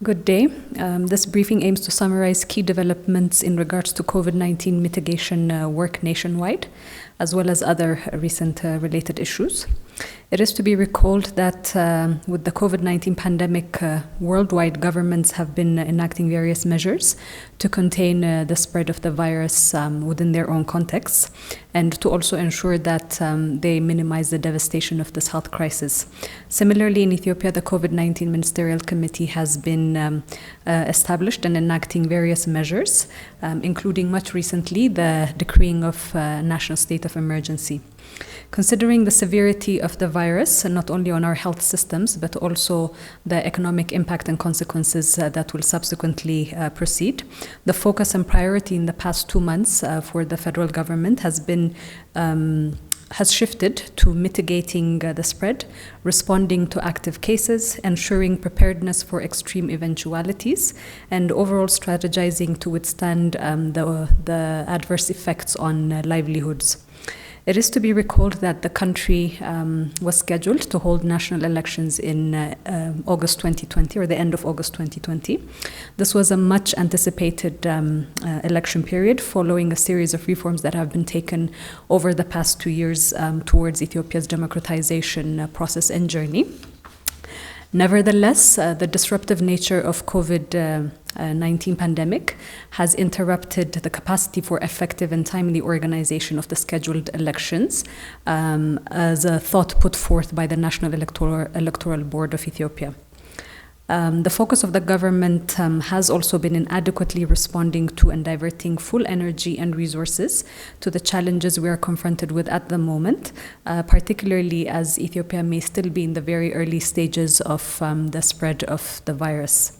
Good day. This briefing aims to summarize key developments in regards to COVID-19 mitigation work nationwide, as well as other recent related issues. It is to be recalled that with the COVID-19 pandemic, worldwide governments have been enacting various measures to contain the spread of the virus within their own contexts, and to also ensure that they minimize the devastation of this health crisis. Similarly, in Ethiopia, the COVID-19 Ministerial Committee has been established and enacting various measures, including much recently the decreeing of national state of emergency. Considering the severity of the virus, not only on our health systems, but also the economic impact and consequences that will subsequently proceed, the focus and priority in the past 2 months for the federal government has shifted to mitigating the spread, responding to active cases, ensuring preparedness for extreme eventualities, and overall strategizing to withstand the adverse effects on livelihoods. It is to be recalled that the country was scheduled to hold national elections in August 2020, or the end of August 2020. This was a much anticipated election period following a series of reforms that have been taken over the past 2 years towards Ethiopia's democratization process and journey. Nevertheless, the disruptive nature of COVID-19 pandemic has interrupted the capacity for effective and timely organization of the scheduled elections, as a thought put forth by the National Electoral Board of Ethiopia. The focus of the government has also been in adequately responding to and diverting full energy and resources to the challenges we are confronted with at the moment, particularly as Ethiopia may still be in the very early stages of the spread of the virus.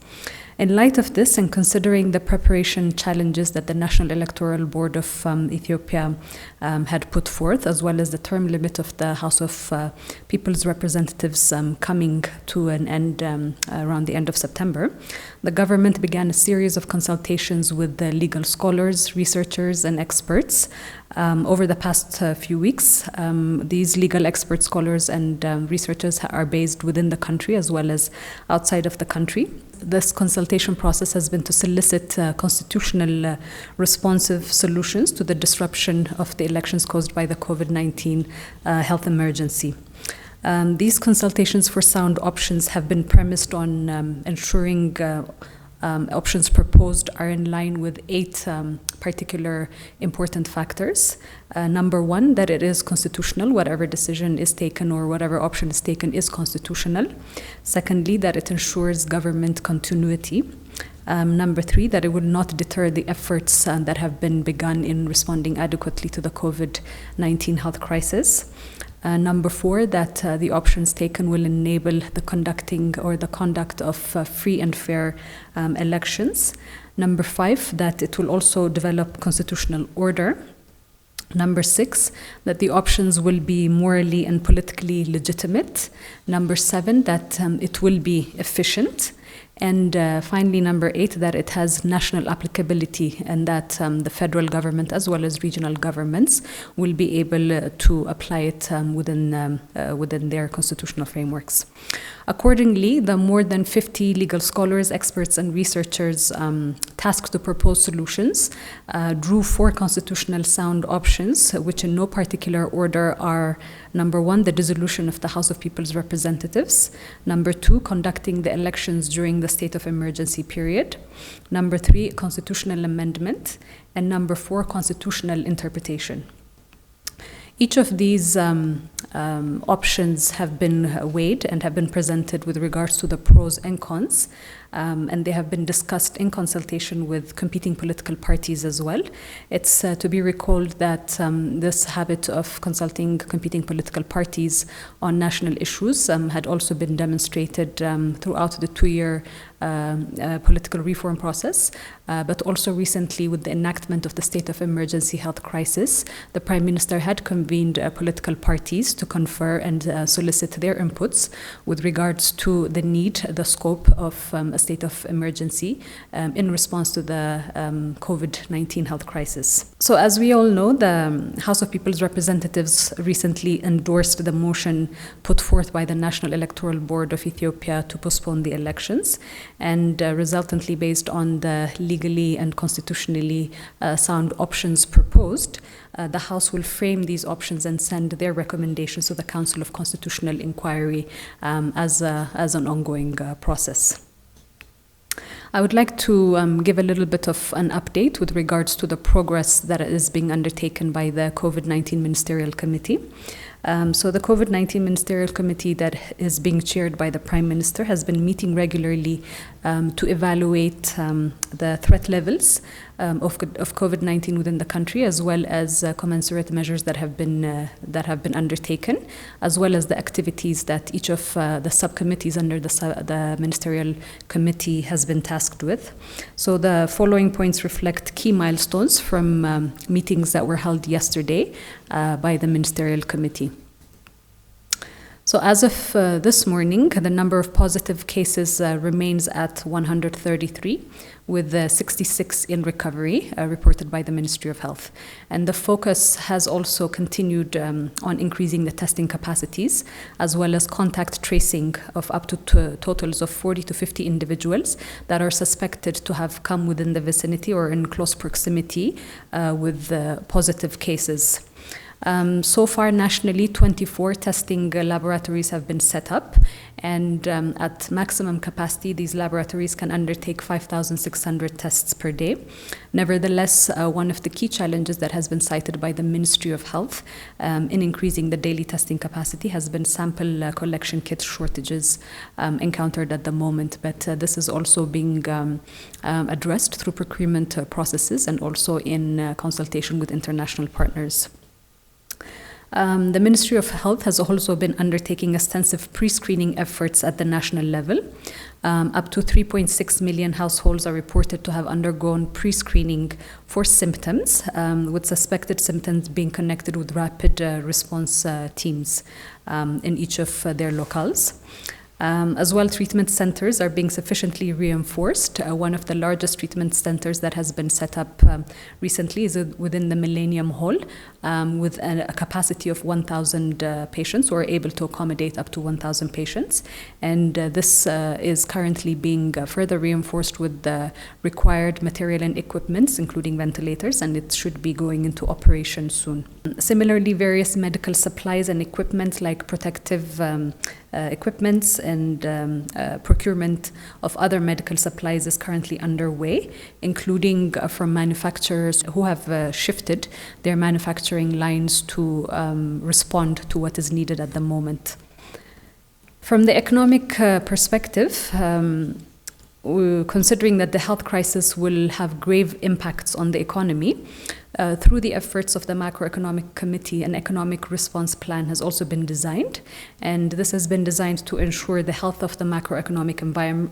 In light of this, and considering the preparation challenges that the National Electoral Board of Ethiopia had put forth, as well as the term limit of the House of People's Representatives coming to an end around the end of September, the government began a series of consultations with the legal scholars, researchers, and experts over the past few weeks. These legal experts, scholars, and researchers are based within the country as well as outside of the country. This consultation process has been to solicit constitutional responsive solutions to the disruption of the elections caused by the COVID-19 health emergency. These consultations for sound options have been premised on ensuring options proposed are in line with 8 particular important factors. Number 1, that it is constitutional, whatever decision is taken or whatever option is taken is constitutional. Secondly, that it ensures government continuity. Number 3, that it would not deter the efforts that have been begun in responding adequately to the COVID-19 health crisis. Number 4, that the options taken will enable the conducting or the conduct of free and fair elections. Number 5, that it will also develop constitutional order. Number 6, that the options will be morally and politically legitimate. Number 7, that it will be efficient. And finally, number 8, that it has national applicability and that the federal government as well as regional governments will be able to apply it within their constitutional frameworks. Accordingly, the more than 50 legal scholars, experts, and researchers tasked to propose solutions drew 4 constitutional sound options, which in no particular order are: number 1, the dissolution of the House of People's Representatives; number 2, conducting the elections during the state of emergency period; number 3, constitutional amendment; and number 4, constitutional interpretation. Each of these options have been weighed and have been presented with regards to the pros and cons, and they have been discussed in consultation with competing political parties as well. It's to be recalled that this habit of consulting competing political parties on national issues had also been demonstrated throughout the 2-year political reform process, but also recently with the enactment of the state of emergency health crisis, the Prime Minister had convened political parties to confer and solicit their inputs with regards to the need, the scope of a state of emergency in response to the COVID-19 health crisis. So as we all know, the House of People's Representatives recently endorsed the motion put forth by the National Electoral Board of Ethiopia to postpone the elections. and resultantly based on the legally and constitutionally sound options proposed, the House will frame these options and send their recommendations to the Council of Constitutional Inquiry as an ongoing process. I would like to give a little bit of an update with regards to the progress that is being undertaken by the COVID-19 Ministerial Committee. So the COVID-19 Ministerial Committee that is being chaired by the Prime Minister has been meeting regularly to evaluate the threat levels of COVID-19 within the country, as well as commensurate measures that have been undertaken, as well as the activities that each of the subcommittees under the Ministerial Committee has been tasked with. So the following points reflect key milestones from meetings that were held yesterday by the Ministerial Committee. So as of this morning, the number of positive cases remains at 133, with 66 in recovery reported by the Ministry of Health. And the focus has also continued on increasing the testing capacities, as well as contact tracing of up to totals of 40 to 50 individuals that are suspected to have come within the vicinity or in close proximity with positive cases. So far, nationally, 24 testing laboratories have been set up, and at maximum capacity, these laboratories can undertake 5,600 tests per day. Nevertheless, one of the key challenges that has been cited by the Ministry of Health in increasing the daily testing capacity has been sample collection kit shortages encountered at the moment, but this is also being addressed through procurement processes and also in consultation with international partners. The Ministry of Health has also been undertaking extensive pre-screening efforts at the national level. Up to 3.6 million households are reported to have undergone pre-screening for symptoms, with suspected symptoms being connected with rapid response teams in each of their locales. As well, treatment centers are being sufficiently reinforced. One of the largest treatment centers that has been set up recently is within the Millennium Hall, with a capacity of 1,000 patients, or able to accommodate up to 1,000 patients. And this is currently being further reinforced with the required material and equipments, including ventilators, and it should be going into operation soon. Similarly, various medical supplies and equipment like protective equipments and procurement of other medical supplies is currently underway, including from manufacturers who have shifted their manufacturing lines to respond to what is needed at the moment. From the economic perspective, considering that the health crisis will have grave impacts on the economy, through the efforts of the Macroeconomic Committee, an economic response plan has also been designed, and this has been designed to ensure the health of the macroeconomic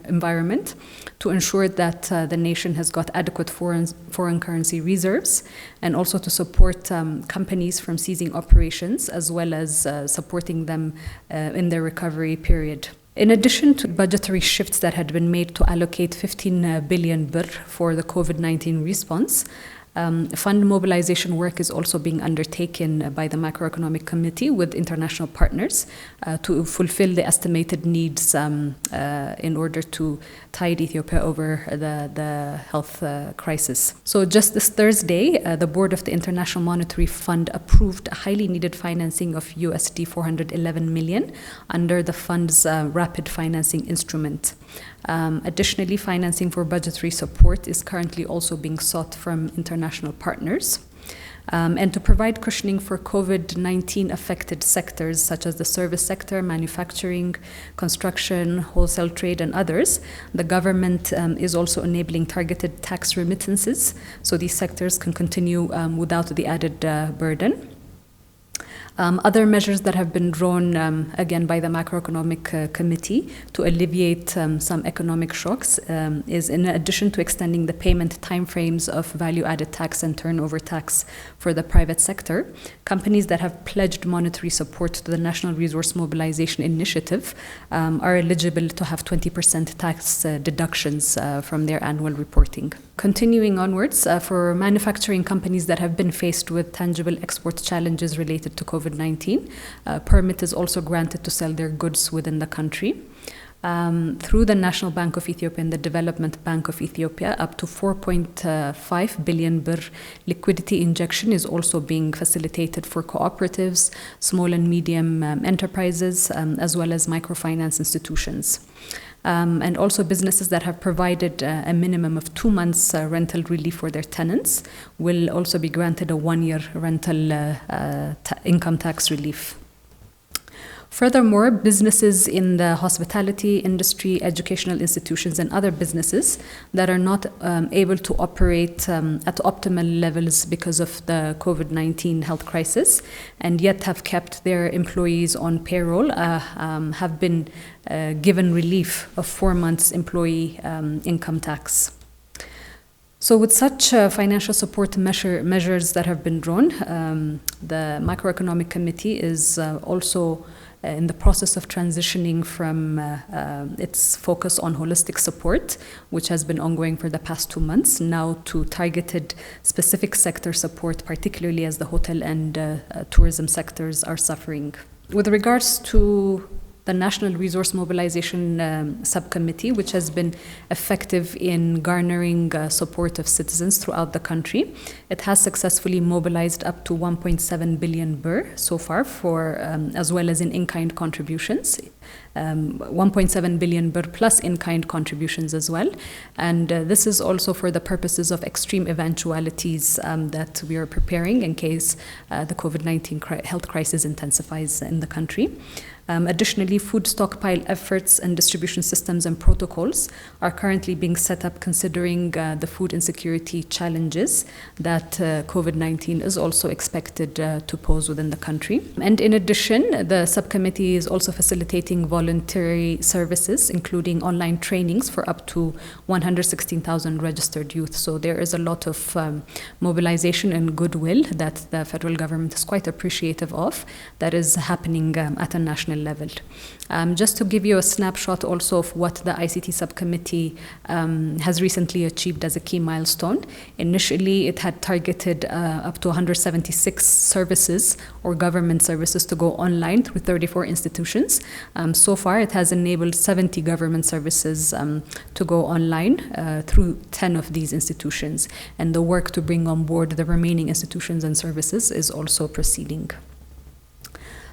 environment, to ensure that the nation has got adequate foreign currency reserves, and also to support companies from ceasing operations, as well as supporting them in their recovery period. In addition to budgetary shifts that had been made to allocate 15 billion birr for the COVID-19 response, fund mobilization work is also being undertaken by the Macroeconomic Committee with international partners to fulfill the estimated needs in order to tide Ethiopia over the health crisis. So just this Thursday, the board of the International Monetary Fund approved a highly needed financing of USD 411 million under the fund's rapid financing instrument. Additionally, financing for budgetary support is currently also being sought from international partners. And to provide cushioning for COVID-19 affected sectors such as the service sector, manufacturing, construction, wholesale trade, and others, the government is also enabling targeted tax remittances so these sectors can continue without the added burden. Other measures that have been drawn, again, by the Macroeconomic Committee to alleviate some economic shocks is, in addition to extending the payment timeframes of value-added tax and turnover tax for the private sector, companies that have pledged monetary support to the National Resource Mobilization Initiative are eligible to have 20% tax deductions from their annual reporting. Continuing onwards, for manufacturing companies that have been faced with tangible export challenges related to COVID-19, permit is also granted to sell their goods within the country. through the National Bank of Ethiopia and the Development Bank of Ethiopia, up to 4.5 billion birr liquidity injection is also being facilitated for cooperatives, small and medium enterprises, as well as microfinance institutions. And also businesses that have provided a minimum of 2 months rental relief for their tenants will also be granted a 1-year rental income tax relief. Furthermore, businesses in the hospitality industry, educational institutions, and other businesses that are not able to operate at optimal levels because of the COVID-19 health crisis and yet have kept their employees on payroll have been given relief of 4 months employee income tax. So with such financial support measures that have been drawn, the Macroeconomic Committee is also in the process of transitioning from its focus on holistic support, which has been ongoing for the past 2 months, now to targeted specific sector support, particularly as the hotel and tourism sectors are suffering. With regards to the National Resource Mobilization Subcommittee, which has been effective in garnering support of citizens throughout the country. It has successfully mobilized up to 1.7 billion birr so far, for as well as in-kind contributions. 1.7 billion birr plus in-kind contributions as well. And this is also for the purposes of extreme eventualities that we are preparing in case the COVID-19 health crisis intensifies in the country. Additionally, food stockpile efforts and distribution systems and protocols are currently being set up considering the food insecurity challenges that COVID-19 is also expected to pose within the country. And in addition, the subcommittee is also facilitating voluntary services, including online trainings for up to 116,000 registered youth. So there is a lot of mobilization and goodwill that the federal government is quite appreciative of that is happening at a national level. Just to give you a snapshot also of what the ICT subcommittee has recently achieved as a key milestone. Initially, it had targeted up to 176 services or government services to go online through 34 institutions. So far, it has enabled 70 government services to go online through 10 of these institutions. And the work to bring on board the remaining institutions and services is also proceeding.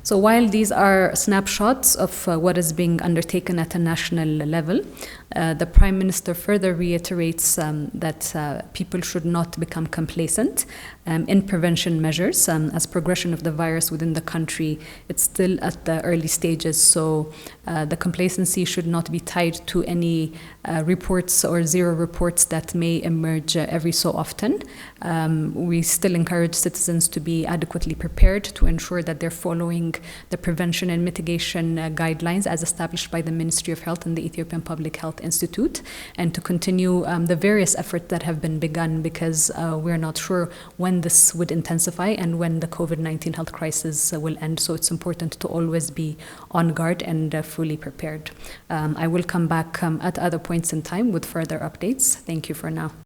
So while these are snapshots of what is being undertaken at a national level, the Prime Minister further reiterates that people should not become complacent in prevention measures. As progression of the virus within the country, it's still at the early stages, so the complacency should not be tied to any reports or zero reports that may emerge every so often. We still encourage citizens to be adequately prepared to ensure that they're following the prevention and mitigation guidelines as established by the Ministry of Health and the Ethiopian Public Health Institute, and to continue the various efforts that have been begun, because we're not sure when this would intensify and when the COVID-19 health crisis will end. So it's important to always be on guard and fully prepared. I will come back at other points in time with further updates. Thank you for now.